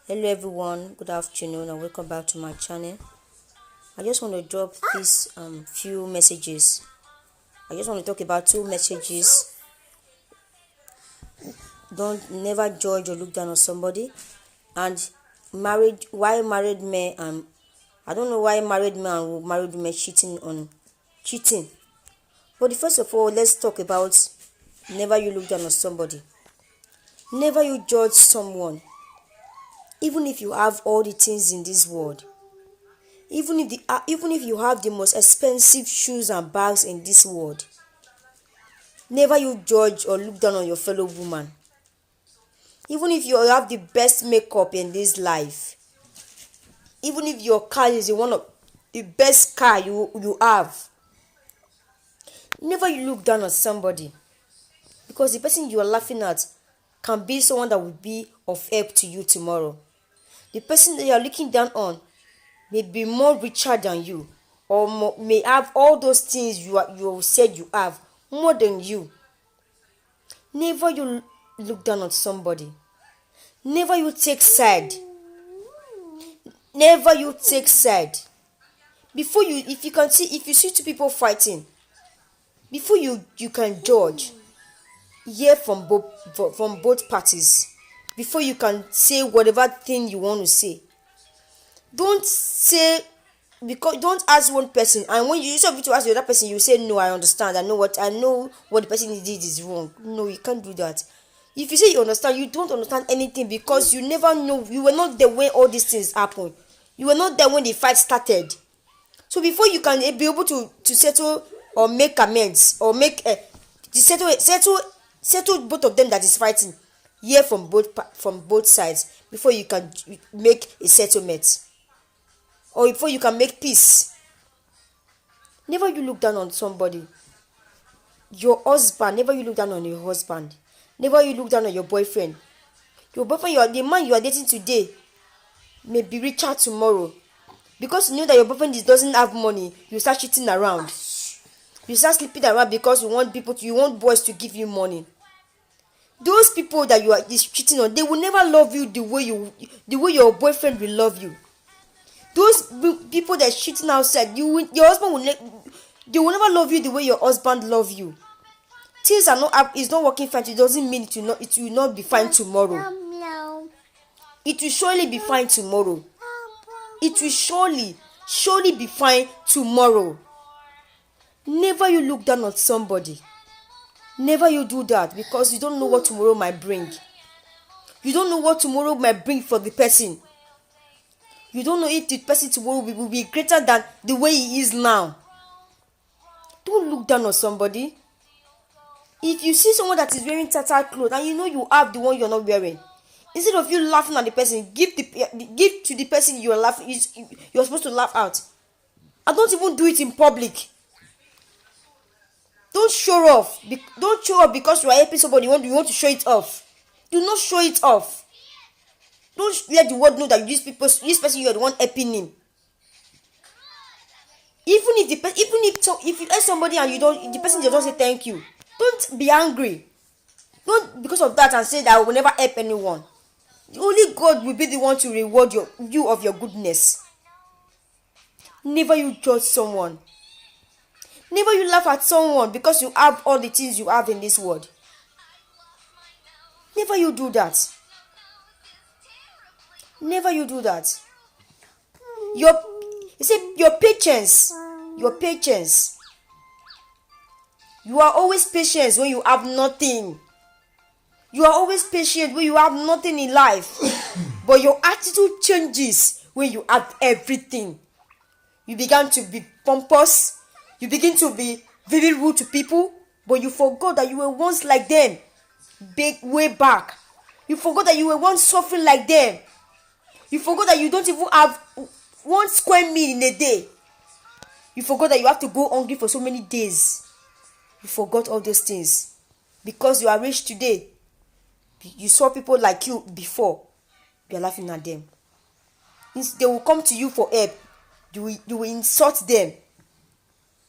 Hello everyone, good afternoon and welcome back to my channel. I just want to drop these few messages. I just want to talk about two messages. Don't never judge or look down on somebody. And why married men and I don't know why married men and married women cheating. But first of all, let's talk about never you look down on somebody. Never you judge someone. Even if you have all the things in this world, even if you have the most expensive shoes and bags in this world, never you judge or look down on your fellow woman. Even if you have the best makeup in this life, even if your car is one of the best car you have, never you look down on somebody, because the person you are laughing at can be someone that will be of help to you tomorrow. The person that you are looking down on may be more richer than you, or may have all those things you said you have more than you. Never you look down on somebody. Never you take side. Never you take side. Before you, if you see two people fighting, before you can judge, hear from both parties before you can say whatever thing you want to say. Don't say, because don't ask one person and when you instead of you to ask the other person, you say no, I understand, I know what the person did is wrong. No, you can't do that. If you say you understand, you don't understand anything, because you never know, you were not there when all these things happen. You were not there when the fight started. So before you can be able to settle or make amends or make settle both of them that is fighting, hear from both sides before you can make a settlement, or before you can make peace. Never you look down on somebody. Your husband, never you look down on your husband. Never you look down on your boyfriend. Your boyfriend, the man you are dating today may be richer tomorrow. Because you know that your boyfriend doesn't have money, you start cheating around. You start sleeping around because you want boys to give you money. Those people that you are cheating on, they will never love you the way your boyfriend will love you. Those people that are cheating outside, your husband they will never love you the way your husband love you. Things are not it's not working fine. It doesn't mean it will not be fine tomorrow. It will surely be fine tomorrow. It will surely be fine tomorrow. Never you look down on somebody. Never you do that, because you don't know what tomorrow might bring. You don't know what tomorrow might bring for the person. You don't know if the person tomorrow will be greater than the way he is now. Don't look down on somebody. If you see someone that is wearing tattered clothes and you know you have the one you're not wearing, instead of you laughing at the person, give to the person you're supposed to laugh at. And don't even do it in public. Don't show off. Don't show off because you are helping somebody. You want to show it off. Do not show it off. Don't let the world know that this person, you are the one helping him. Even if you help somebody and the person does not say thank you, don't be angry. Don't because of that and say that I will never help anyone. Only God will be the one to reward you of your goodness. Never you judge someone. Never you laugh at someone because you have all the things you have in this world. Never you do that. Never you do that. Your patience. You are always patient when you have nothing. You are always patient when you have nothing in life. But your attitude changes when you have everything. You began to be pompous. You begin to be very rude to people. But you forgot that you were once like them. Way back. You forgot that you were once suffering like them. You forgot that you don't even have 1 square meal in a day. You forgot that you have to go hungry for so many days. You forgot all those things. Because you are rich today. You saw people like you before. You are laughing at them. They will come to you for help. You will insult them.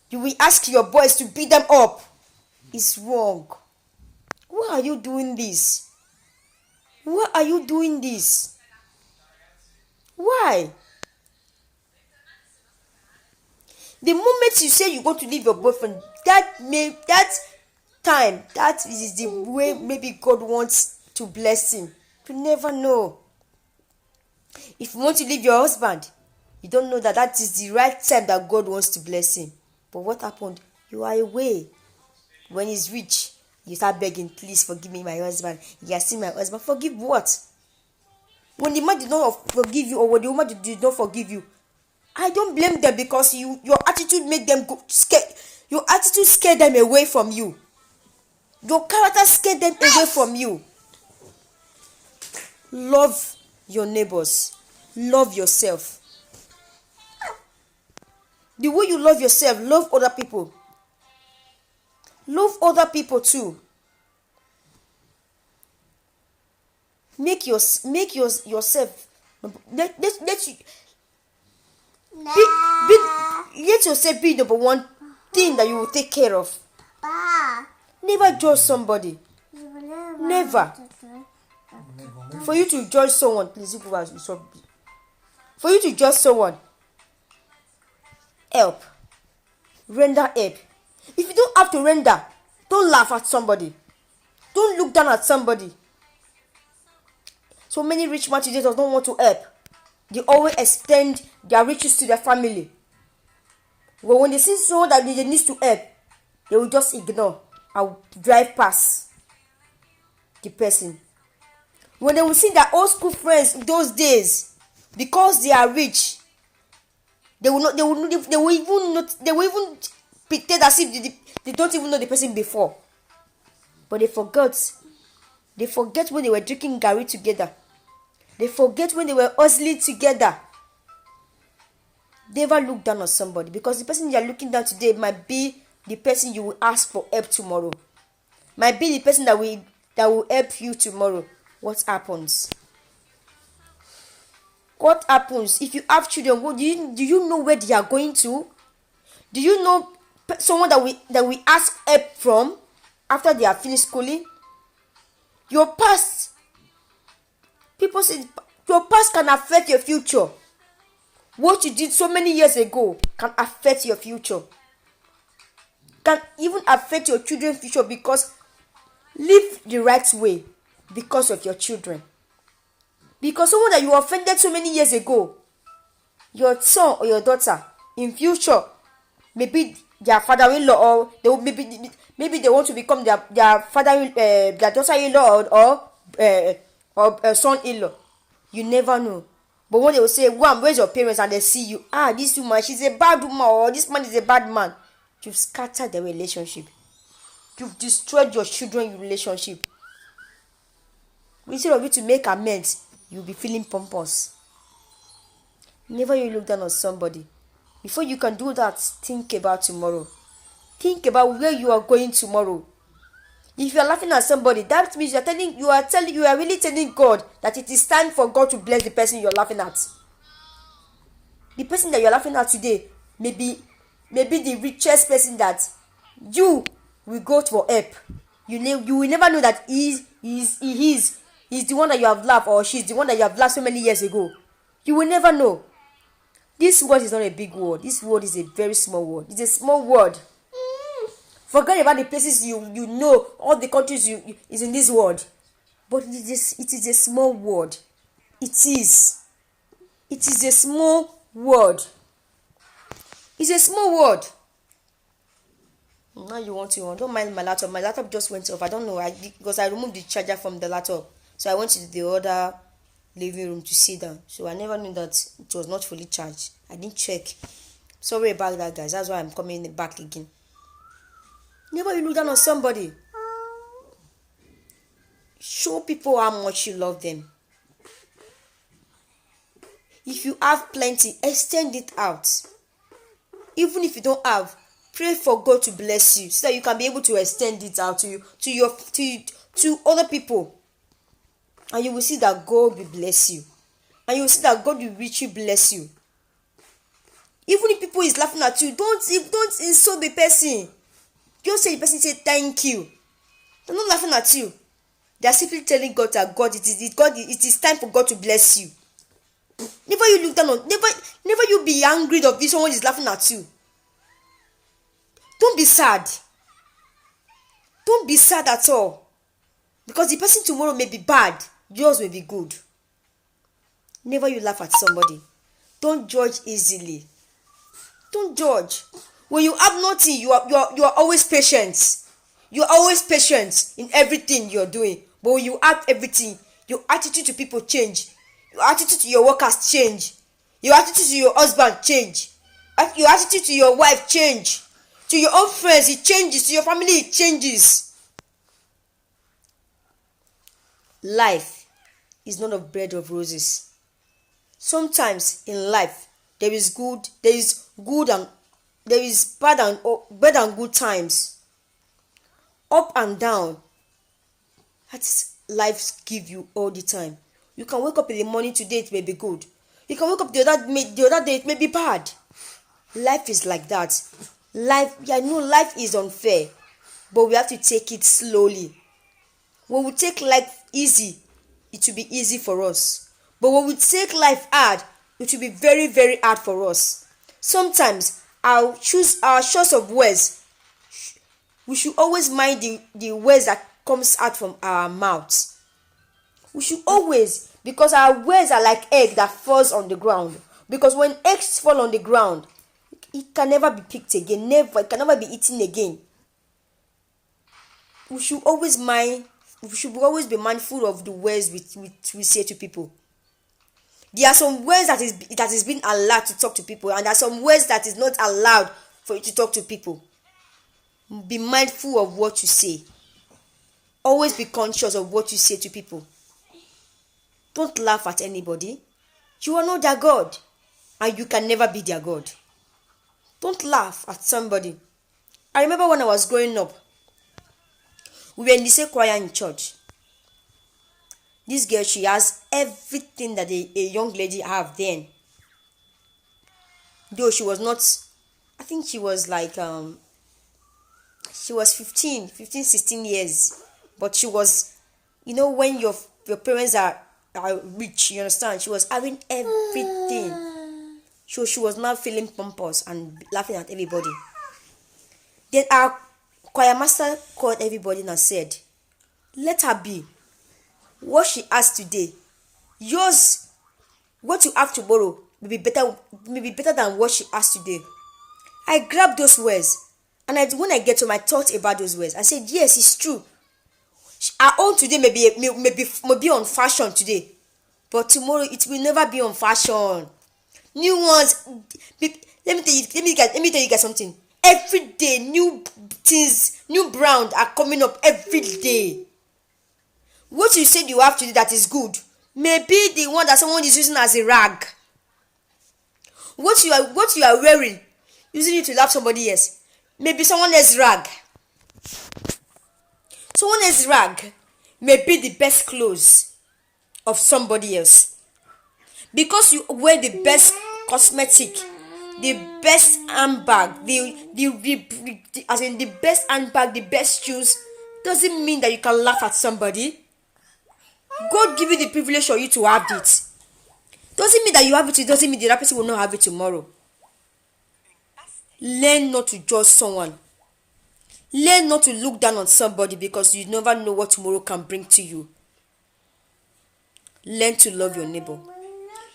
You will ask your boys to beat them up. It's wrong. Why are you doing this? Why are you doing this? Why? The moment you say you go to leave your boyfriend, that time, that is the way maybe God wants to bless him. You never know. If you want to leave your husband, you don't know that that is the right time that God wants to bless him. But what happened? You are away. When he's rich, you start begging, please forgive me, my husband. You are still my husband. Forgive what? When the man did not forgive you, or when the woman did not forgive you, I don't blame them, because your attitude made them go scared. Your attitude scared them away from you. Your character scared them away from you. Love your neighbors. Love yourself. The way you love yourself, love other people. Love other people too. Make yourself. Let yourself be number one thing that you will take care of. Never judge somebody. Never. For you to judge someone, please go out. For you to judge someone, help. Render help. If you don't have to render, don't laugh at somebody. Don't look down at somebody. So many rich men today don't want to help. They always extend their riches to their family. But when they see someone that they need to help, they will just ignore and drive past the person. When they will see their old school friends in those days, because they are rich, they will even pretend as if they don't even know the person before. But they forget. They forget when they were drinking garri together. They forget when they were hustling together. Never look down on somebody, because the person you are looking down today might be the person you will ask for help tomorrow. Might be the person that will help you tomorrow. What happens? What happens if you have children? Do you know where they are going to? Do you know someone that we ask help from after they are finished schooling? Your past. People say your past can affect your future. What you did so many years ago can affect your future. Can even affect your children's future, because live the right way because of your children. Because someone that you offended so many years ago, your son or your daughter in future, maybe their father-in-law, or they will, maybe they want to become their father, their daughter-in-law, or son-in-law. You never know. But when they will say, "Wow, where's your parents?" and they see you, this woman, she's a bad woman, or this man is a bad man, you've scattered the relationship. You've destroyed your children's relationship. Instead of you to make amends, you'll be feeling pompous. Never you look down on somebody. Before you can do that, think about tomorrow. Think about where you are going tomorrow. If you are laughing at somebody, that means you are really telling God that it is time for God to bless the person you are laughing at. The person that you are laughing at today may be the richest person that you will go for help. You will never know that he's the one that you have laughed, or she's the one that you have laughed so many years ago. You will never know. This world is not a big world. This world is a very small world. It's a small world. Forget about the places you know, all the countries is in this world. But it is a small world. It is a small world. It's a small world. Now you want to, don't mind my laptop. My laptop just went off. I don't know, because I removed the charger from the laptop. So I went to the other living room to sit down. So I never knew that it was not fully charged. I didn't check. Sorry about that, guys. That's why I'm coming back again. Never you look down on somebody. Show people how much you love them. If you have plenty, extend it out. Even if you don't have, pray for God to bless you, so that you can be able to extend it out to other people. And you will see that God will bless you. And you will see that God will richly bless you. Even if people is laughing at you, don't insult the person. Just say the person, say thank you. They're not laughing at you. They are simply telling God that it is time for God to bless you. Never you look down on, never you be angry of if someone is laughing at you. Don't be sad. Don't be sad at all. Because the person tomorrow may be bad, yours may be good. Never you laugh at somebody. Don't judge easily. Don't judge. When you have nothing, you are always patient. You are always patient in everything you're doing. But when you have everything, your attitude to people change. Your attitude to your workers change. Your attitude to your husband change. Your attitude to your wife change. To your own friends, it changes. To your family, it changes. Life is not of bread of roses. Sometimes in life, there is good and there is bad and good times. Up and down. That's life give you all the time. You can wake up in the morning today, it may be good. You can wake up the other day, it may be bad. Life is like that. Life is unfair, but we have to take it slowly. When we take life easy, it will be easy for us. But when we take life hard, it will be very, very hard for us. Sometimes our choice of words, we should always mind the words that comes out from our mouths. We should always, because our words are like egg that falls on the ground. Because when eggs fall on the ground, it can never be picked again. Never. It can never be eaten again. We should always be mindful of the words we say to people. There are some words that is being allowed to talk to people, and there are some words that is not allowed for you to talk to people. Be mindful of what you say. Always be conscious of what you say to people. Don't laugh at anybody. You are not their God, and you can never be their God. Don't laugh at somebody. I remember when I was growing up, we were in the same choir in church. This girl, she has everything that a young lady have then. Though she was not, I think she was like, she was 15, 16 years. But she was, when your parents are rich, you understand? She was having everything. So she was not feeling pompous and laughing at everybody. Then our choir master called everybody and said, let her be. What she has today, yours, what you have tomorrow may be better than what she has today. I grabbed those words, and when I get home, I thought about those words. I said, yes, it's true. Our own today may be on fashion today, but tomorrow it will never be on fashion. New ones. Let me tell you guys something. Every day, new things, new brand are coming up every day. What you said you have today that is good may be the one that someone is using as a rag. What you are wearing, using it to laugh somebody else, maybe someone else's rag. Someone else's rag may be the best clothes of somebody else. Because you wear the best cosmetic, the best handbag, the best handbag, the best shoes, doesn't mean that you can laugh at somebody. God give you the privilege for you to have it. Doesn't mean that you have it, it doesn't mean the other person will not have it tomorrow. Learn not to judge someone. Learn not to look down on somebody because you never know what tomorrow can bring to you. Learn to love your neighbor.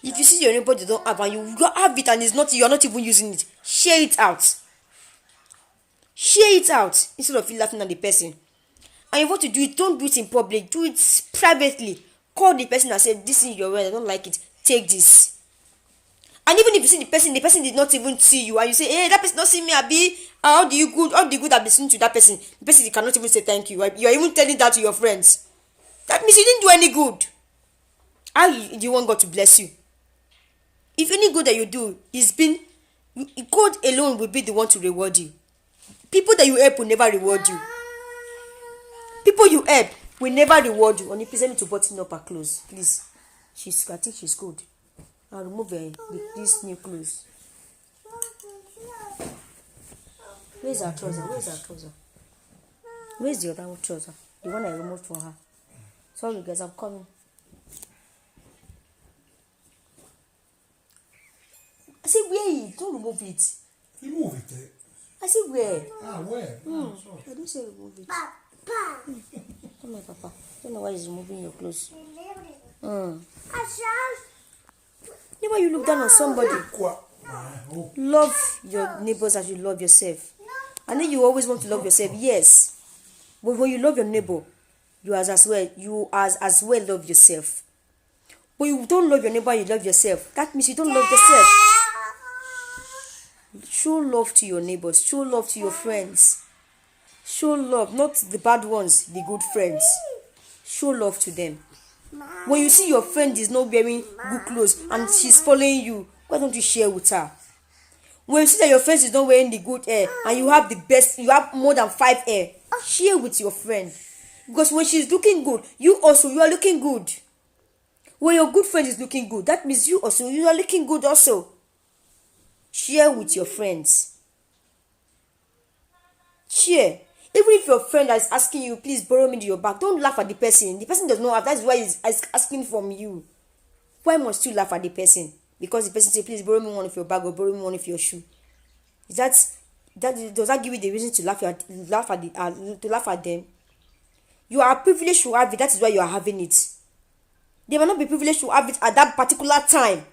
If you see your neighbor they don't have and you have it and you are not even using it, share it out. Share it out instead of you laughing at the person. And you want to do it, don't do it in public, do it privately. Call the person and say, this is your word, I don't like it, take this. And even if you see the person did not even see you, and you say, hey, that person don't see me, Abi, all the good I've listened to that person, the person cannot even say thank you. You are even telling that to your friends. That means you didn't do any good. How do you want God to bless you? If any good that you do is God alone will be the one to reward you. People that you help will never reward you. People you help will never reward you. Only please let me to button up her clothes, please. I think she's good. I'll remove these new clothes. Where's her trouser? Where's the other trouser? The one I removed for her. Sorry guys, I'm coming. said, where? Don't remove it. Remove it. I said, where? Where? I didn't say remove it. Come here, Papa. I don't know why he's removing your clothes. Never you look down on somebody. Love your neighbors as you love yourself. I know you always want to love yourself, yes. But when you love your neighbor, you as well love yourself. But you don't love your neighbor, you love yourself. That means you don't love yourself. Show love to your neighbors. Show love to your friends. Show love, not the bad ones, the good friends. Show love to them. When you see your friend is not wearing good clothes and she's following you, why don't you share with her? When you see that your friend is not wearing the good hair and you have the best, you have more than 5 hair, share with your friend. Because when she's looking good, you are looking good. When your good friend is looking good, that means you are looking good also. Share with your friends. Share. Even if your friend is asking you, please borrow me your bag, don't laugh at the person. The person does not have. That's why he's asking from you. Why must you laugh at the person? Because the person say, please borrow me one of your bag or borrow me one of your shoe. Does that give you the reason to laugh at them? You are privileged to have it. That is why you are having it. They will not be privileged to have it at that particular time.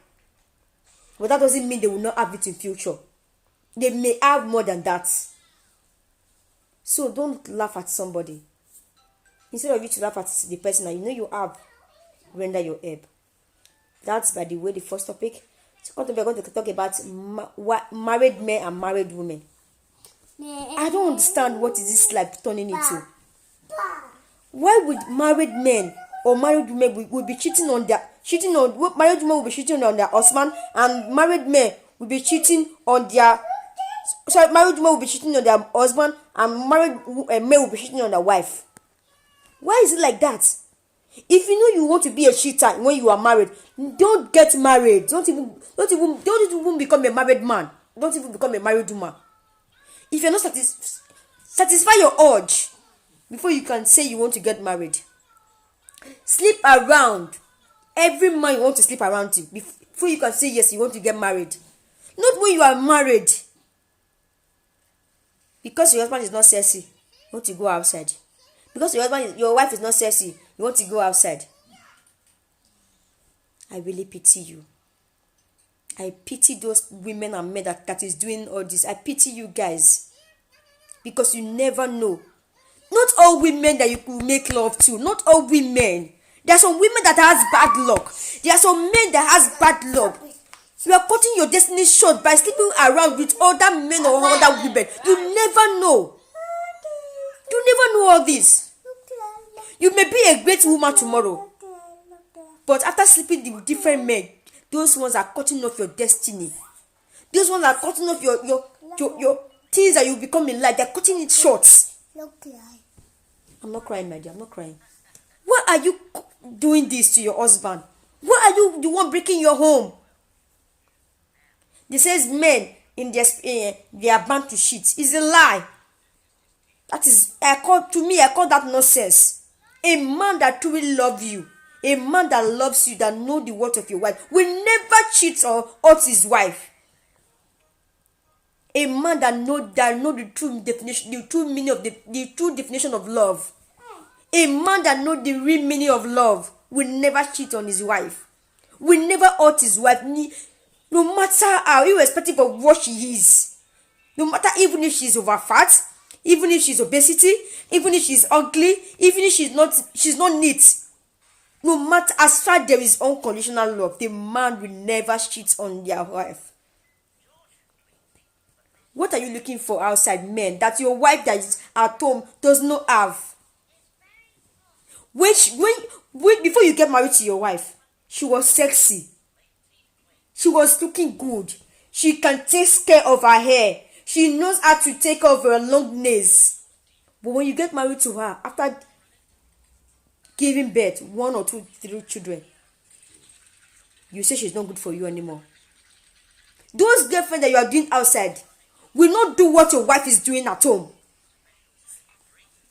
But that doesn't mean they will not have it in future. They may have more than that. So don't laugh at somebody. Instead of you to laugh at the person that you know you have, render your help. That's, by the way, the first topic. Second topic, we're going to talk about married men and married women. I don't understand what is this life turning into. Why would married men or married women will be married women will be cheating on their husband, and married men will be cheating on their married women will be cheating on their husband, and married men will be cheating on their wife? Why is it like that? If you know you want to be a cheater when you are married, don't get married. Don't even become a married man. Don't even become a married woman. If you're not satisfy your urge before you can say you want to get married. Sleep around every man you want to sleep around to before you can say yes, you want to get married. Not when you are married. Because your husband is not sexy, you want to go outside. Because your wife is not sexy, you want to go outside. I really pity you. I pity those women and men that is doing all this. I pity you guys. Because you never know. Not all women that you could make love to. Not all women. There are some women that has bad luck. There are some men that has bad luck. You are cutting your destiny short by sleeping around with other men or other women. You never know. You never know all this. You may be a great woman tomorrow, but after sleeping with different men, those ones are cutting off your destiny. Those ones are cutting off your things that you become in life. They're cutting it short. I'm not crying, my dear. I'm not crying. Why are you doing this to your husband? Why are you the one breaking your home? They says men in they are bound to cheat. It's a lie. That is, I call that nonsense. A man that truly loves you, a man that loves you, that know the worth of your wife, will never cheat or hurt his wife. A man that know the true definition, the true meaning of the true definition of love. A man that know the real meaning of love will never cheat on his wife. Will never hurt his wife, no matter how, irrespective of what she is. No matter, even if she's over fat, even if she's obesity, even if she's ugly, even if she's not neat. No matter, as far there is unconditional love, the man will never cheat on their wife. What are you looking for outside, men, that your wife that is at home does not have? Before you get married to your wife, she was sexy. She was looking good. She can take care of her hair. She knows how to take care of her long nails. But when you get married to her, after giving birth, 1 or 2, 3 children, you say she's not good for you anymore. Those girlfriends that you are doing outside will not do what your wife is doing at home.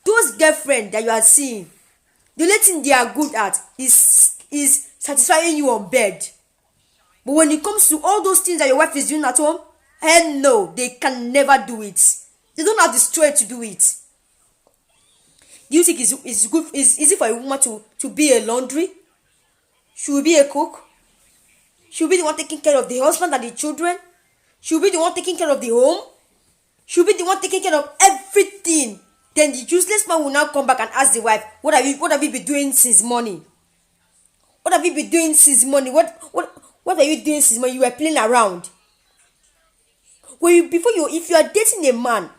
Those girlfriends that you are seeing, the only thing they are good at is satisfying you on bed. But when it comes to all those things that your wife is doing at home, hell no, they can never do it. They don't have the strength to do it. Do you think it's good? Is easy for a woman to be a laundry? She will be a cook. She will be the one taking care of the husband and the children. She will be the one taking care of the home. She will be the one taking care of everything. Then the useless man will now come back and ask the wife, what have you been doing since morning? What have you been doing since morning? What are you doing since morning? You were playing around. If you are dating a man,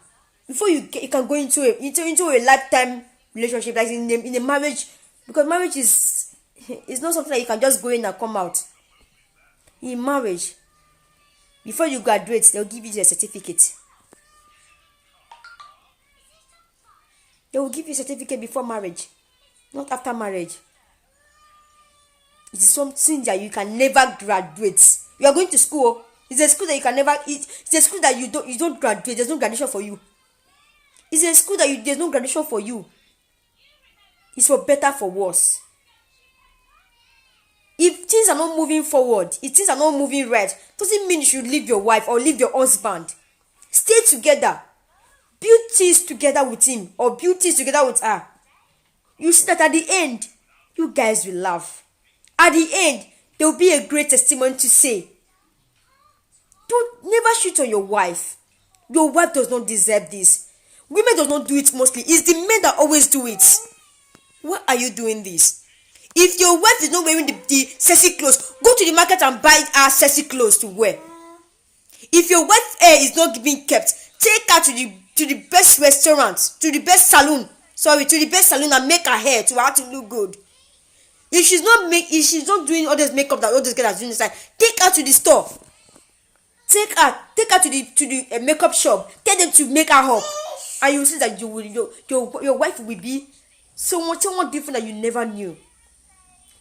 before you can go into a lifetime relationship, like in a marriage, because marriage is not something that you can just go in and come out. In marriage, before you graduate, they'll give you a certificate. They will give you a certificate before marriage, not after marriage. It is something that you can never graduate. You are going to school. It's a school that you can never. It's a school that you don't graduate. There's no graduation for you. It's a school that there's no graduation for you. It's for better, for worse. If things are not moving forward, if things are not moving right, doesn't mean you should leave your wife or leave your husband. Stay together. Build things together with him or build things together with her. You see that at the end, you guys will laugh. At the end, there will be a great testimony to say. Don't never shoot on your wife. Your wife does not deserve this. Women does not do it mostly. It's the men that always do it. Why are you doing this? If your wife is not wearing the sexy clothes, go to the market and buy her sexy clothes to wear. If your wife's hair is not being kept, take her to the best restaurant, to the best salon. To the best salon and make her hair to her to look good. If she's not doing all this makeup that all those girls are doing inside, take her to the store. Take her to the makeup shop. Tell them to make her up, and you will see that your wife will be someone different that you never knew.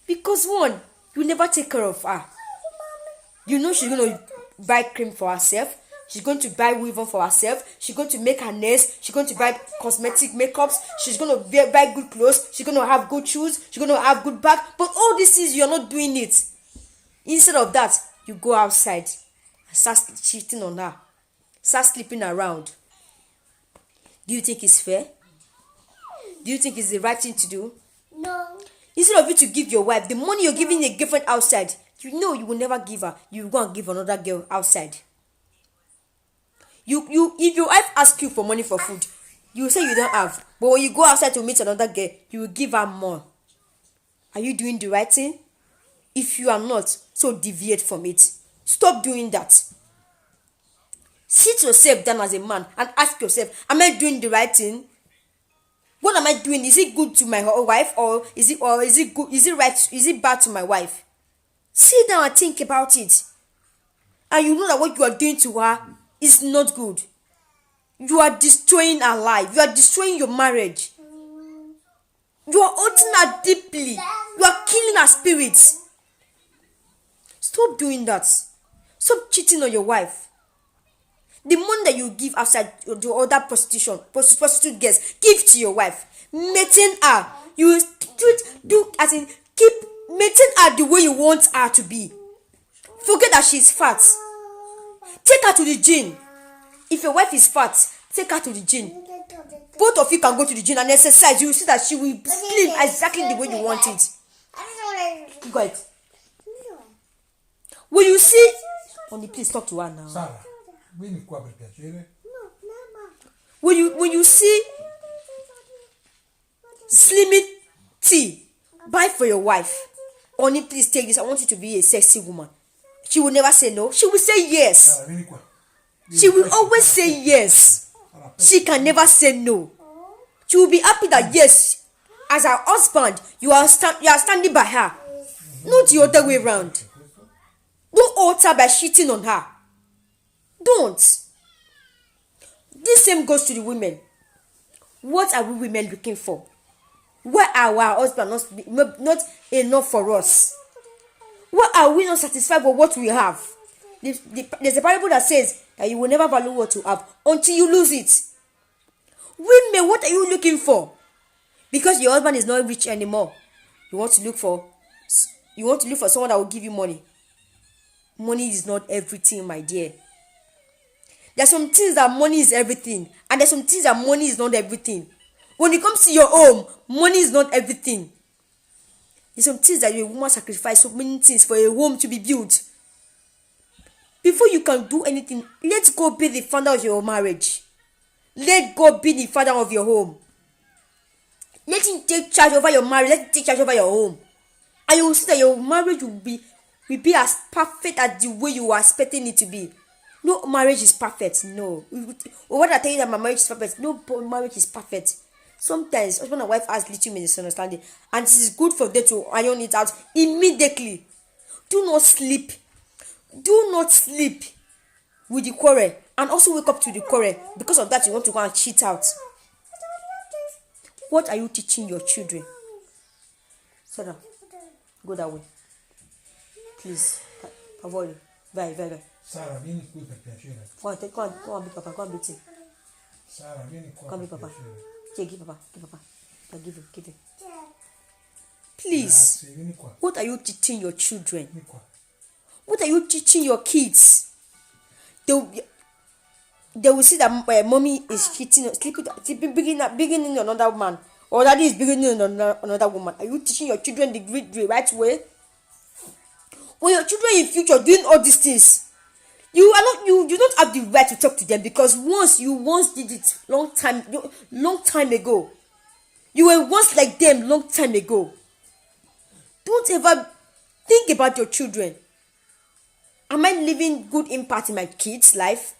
Because one, you never take care of her. You know she's going to buy cream for herself. She's going to buy weave for herself. She's going to make her nails. She's going to buy cosmetic makeups. She's going to buy good clothes. She's going to have good shoes. She's going to have good bag. But all these things, you're not doing it. Instead of that, you go outside and start cheating on her. Start sleeping around. Do you think it's fair? Do you think it's the right thing to do? No. Instead of you to give your wife the money you're giving a girlfriend outside, you know you will never give her. You will go and give another girl outside. If your wife asks you for money for food, you will say you don't have. But when you go outside to meet another girl, you will give her more. Are you doing the right thing? If you are not, so deviate from it. Stop doing that. Sit yourself down as a man and ask yourself, am I doing the right thing? What am I doing? Is it good to my wife or is it good? Is it right? Is it bad to my wife? Sit down and think about it. And you know that what you are doing to her is not good. You are destroying her life. You are destroying your marriage. You are hurting her deeply. You are killing her spirit. Stop doing that. Stop cheating on your wife. The money that you give outside the other prostitute girls, give to your wife. Maintain her. You do as in maintain her the way you want her to be. Forget that she's fat. Take her to the gym. If your wife is fat, take her to the gym. Both of you can go to the gym and exercise. You will see that she will slim exactly the way you want it. Go ahead. Will you see? Only please talk to her now. Sara, vieni qua per piacere. When you see slimming tea, buy for your wife. Only please take this. I want you to be a sexy woman. She will never say no. She will say yes. Sara, vieni qua. She will always say yes. She can never say no. She will be happy that yes, as her husband, you are standing by her. Not the other way around. Don't hurt her by cheating on her. Don't. This same goes to the women. What are we women looking for? Why are our husbands not enough for us? Why are we not satisfied with what we have? There's a parable that says that you will never value what you have until you lose it. Women, what are you looking for? Because your husband is not rich anymore. You want to look for someone that will give you money. money is not everything, my dear. There's some things that money is everything, and there's some things that money is not everything. When it comes to your home, money is not everything. There's some things that a woman sacrifice so many things for a home to be built. Before you can do anything, let God be the father of your marriage. Let God be the father of your home. Let him take charge over your marriage. Let him take charge over your home. And you will see that your marriage will be as perfect as the way you are expecting it to be. No marriage is perfect. No. What I tell you that my marriage is perfect. No marriage is perfect. Sometimes husband and wife has little misunderstanding, and it is good for them to iron it out immediately. Do not sleep. Do not sleep with the quarrel and also wake up to the quarrel. Because of that, you want to go and cheat out. What are you teaching your children? Sit down. Go that way. Please. Avoid it. Vai. Sara, vieni qui per piacere. Go and be papa. Go and beat him. Sara, vieni qua Go and be per papa. piacere. Okay, give papa. Give him. Please. Grazie, vieni qua. What are you teaching your children? Vieni qua. What are you teaching your kids? They will see that mommy is cheating, sleeping, beginning another man, or daddy is beginning another woman. Are you teaching your children the right way? When your children in future doing all these things, you don't have the right to talk to them, because once did it long time ago. You were once like them long time ago. Don't ever think about your children. Am I leaving good impact in my kids' life?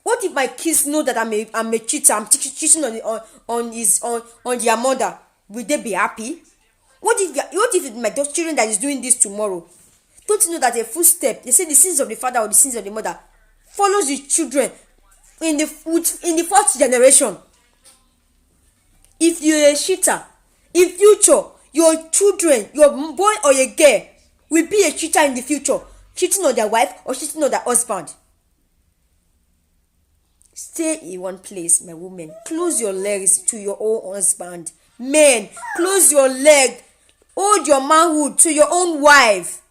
What if my kids know that I'm a cheater? I'm cheating on their mother. Will they be happy? What if my children that is doing this tomorrow? Don't you know that a footstep? They say the sins of the father or the sins of the mother follows the children in the fourth generation. If you're a cheater, in future your children, your boy or your girl, will be a cheater in the future, cheating on their wife or cheating on their husband. Stay in one place, my woman. Close your legs to your own husband. Men, close your leg. Hold your manhood to your own wife.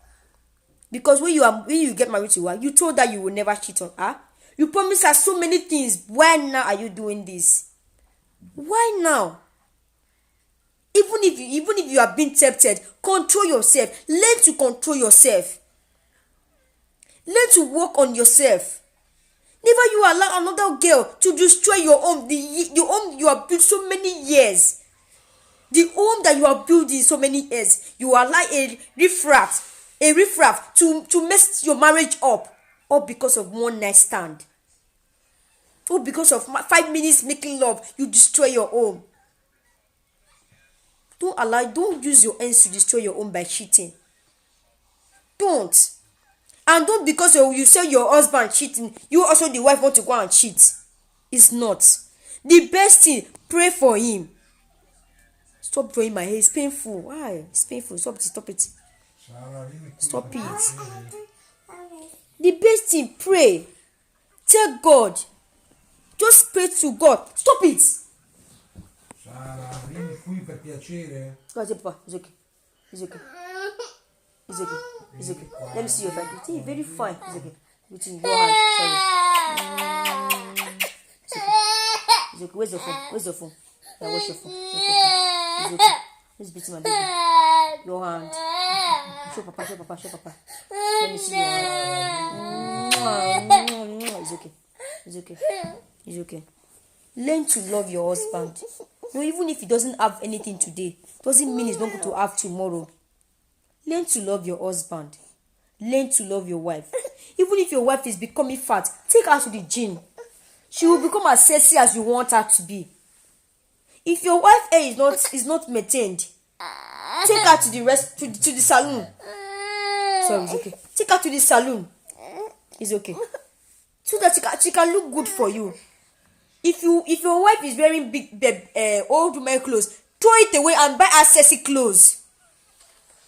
Because when you get married to her, you told her you will never cheat on her. You promised her so many things. Why now are you doing this? Why now? Even if you are being tempted, control yourself. Learn to control yourself. Learn to work on yourself. Never you allow another girl to destroy your home. The home you have built so many years. The home that you have built in so many years. You allow a riffraff to mess your marriage up. All because of one night stand. All because of 5 minutes making love. You destroy your home. Don't use your hands to destroy your home by cheating. Don't. And don't, because you say your husband cheating, you also the wife want to go and cheat. It's not. The best thing, pray for him. Stop drawing my hair. It's painful. Why? It's painful. Stop it. Stop it. The best thing, pray. Tell God. Just pray to God. Stop it. Sara, vieni qui per piacere. Go ahead, Papa. It's okay. Let me see your face. It's very fine. It's okay. Between your hands. Sorry. It's okay. Where's the phone? Yeah, where's your phone? It's okay. Let's beat my baby. Your hand. Show Papa. Let me see your hand. It's okay. Learn to love your husband. No, even if he doesn't have anything today, doesn't mean he's not going to have tomorrow. Learn to love your husband. Learn to love your wife. Even if your wife is becoming fat, take her to the gym. She will become as sexy as you want her to be. If your wife's hair is not maintained, take her to the salon. Sorry, it's okay. Take her to the salon. It's okay. So that she can look good for you. If your wife is wearing big old woman clothes, throw it away and buy her sexy clothes.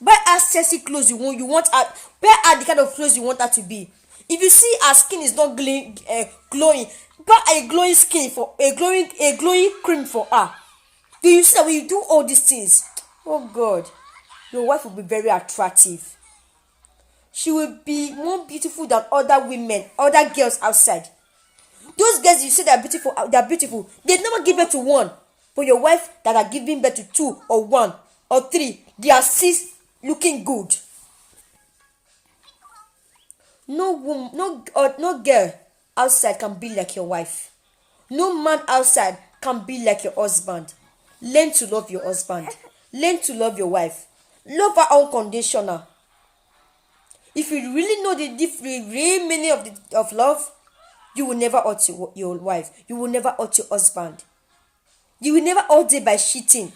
Buy her sexy clothes you want her. Buy her the kind of clothes you want her to be. If you see her skin is not glowing, buy a glowing skin for a glowing cream for her. Do you see that when you do all these things, oh God, your wife will be very attractive. she will be more beautiful than other women, other girls outside. Those girls you say they are beautiful. They never give birth to one. But your wife that are giving birth to 2 or 1 or 3, they are still looking good. No girl outside can be like your wife. No man outside can be like your husband. Learn to love your husband. Learn to love your wife. Love her unconditional. If you really know the real meaning of love, you will never hurt your wife. You will never hurt your husband. You will never hurt them by cheating.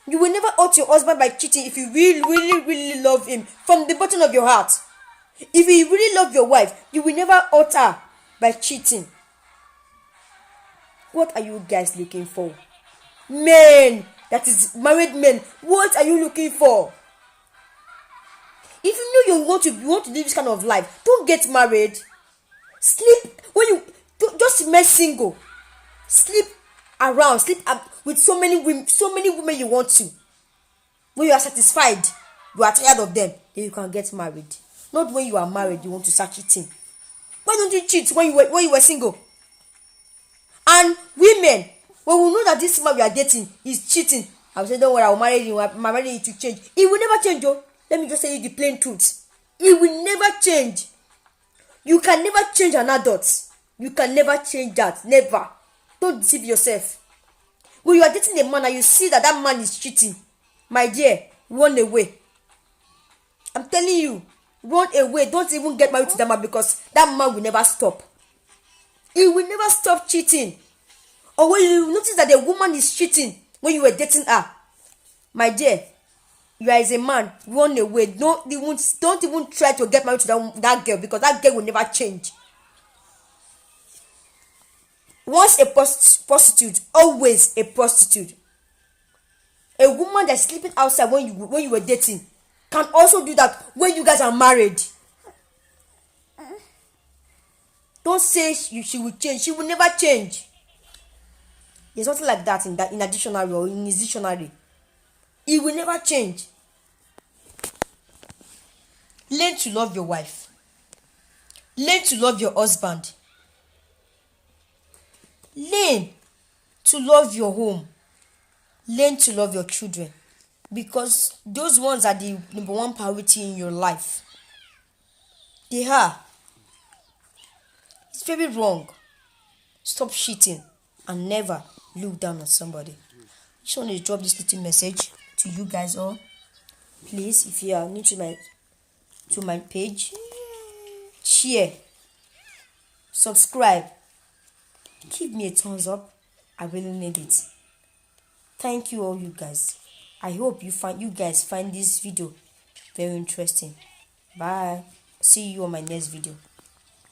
You will never hurt your husband by cheating if you really love him from the bottom of your heart. If you really love your wife, you will never hurt her by cheating. What are you guys looking for? Men, that is married men, what are you looking for? If you know you want to live this kind of life, don't get married. Sleep when you just remain single. Sleep around, sleep up with so many women you want to. When you are satisfied, you are tired of them, then you can get married. Not when you are married, you want to start cheating. Why don't you cheat when you were single? And women, when we know that this man we are dating is cheating, I will say, don't worry, I will marry you. My marriage to change. It will never change, oh. Let me just tell you the plain truth. It will never change. You can never change an adult. You can never change that. Never. Don't deceive yourself. When you are dating a man and you see that man is cheating, my dear, run away. I'm telling you, run away. Don't even get married to that man, because that man will never stop. He will never stop cheating. Or when you notice that the woman is cheating when you were dating her, my dear, you are as a man, run away. Don't even try to get married to that girl, because that girl will never change. Once a prostitute, always a prostitute. A woman that's sleeping outside when you were dating can also do that when you guys are married. Don't say she will change. She will never change. There's nothing like that in a dictionary or in his dictionary. It will never change. Learn to love your wife. Learn to love your husband. Learn to love your home. Learn to love your children, because those ones are the number one priority in your life. They are. It's very wrong. Stop cheating and never look down on somebody. I just want to drop this little message to you guys all. Please, if you are new to my page, share, subscribe, give me a thumbs up. I really need it. Thank you all, you guys. I hope you guys find this video very interesting. Bye. See you on my next video.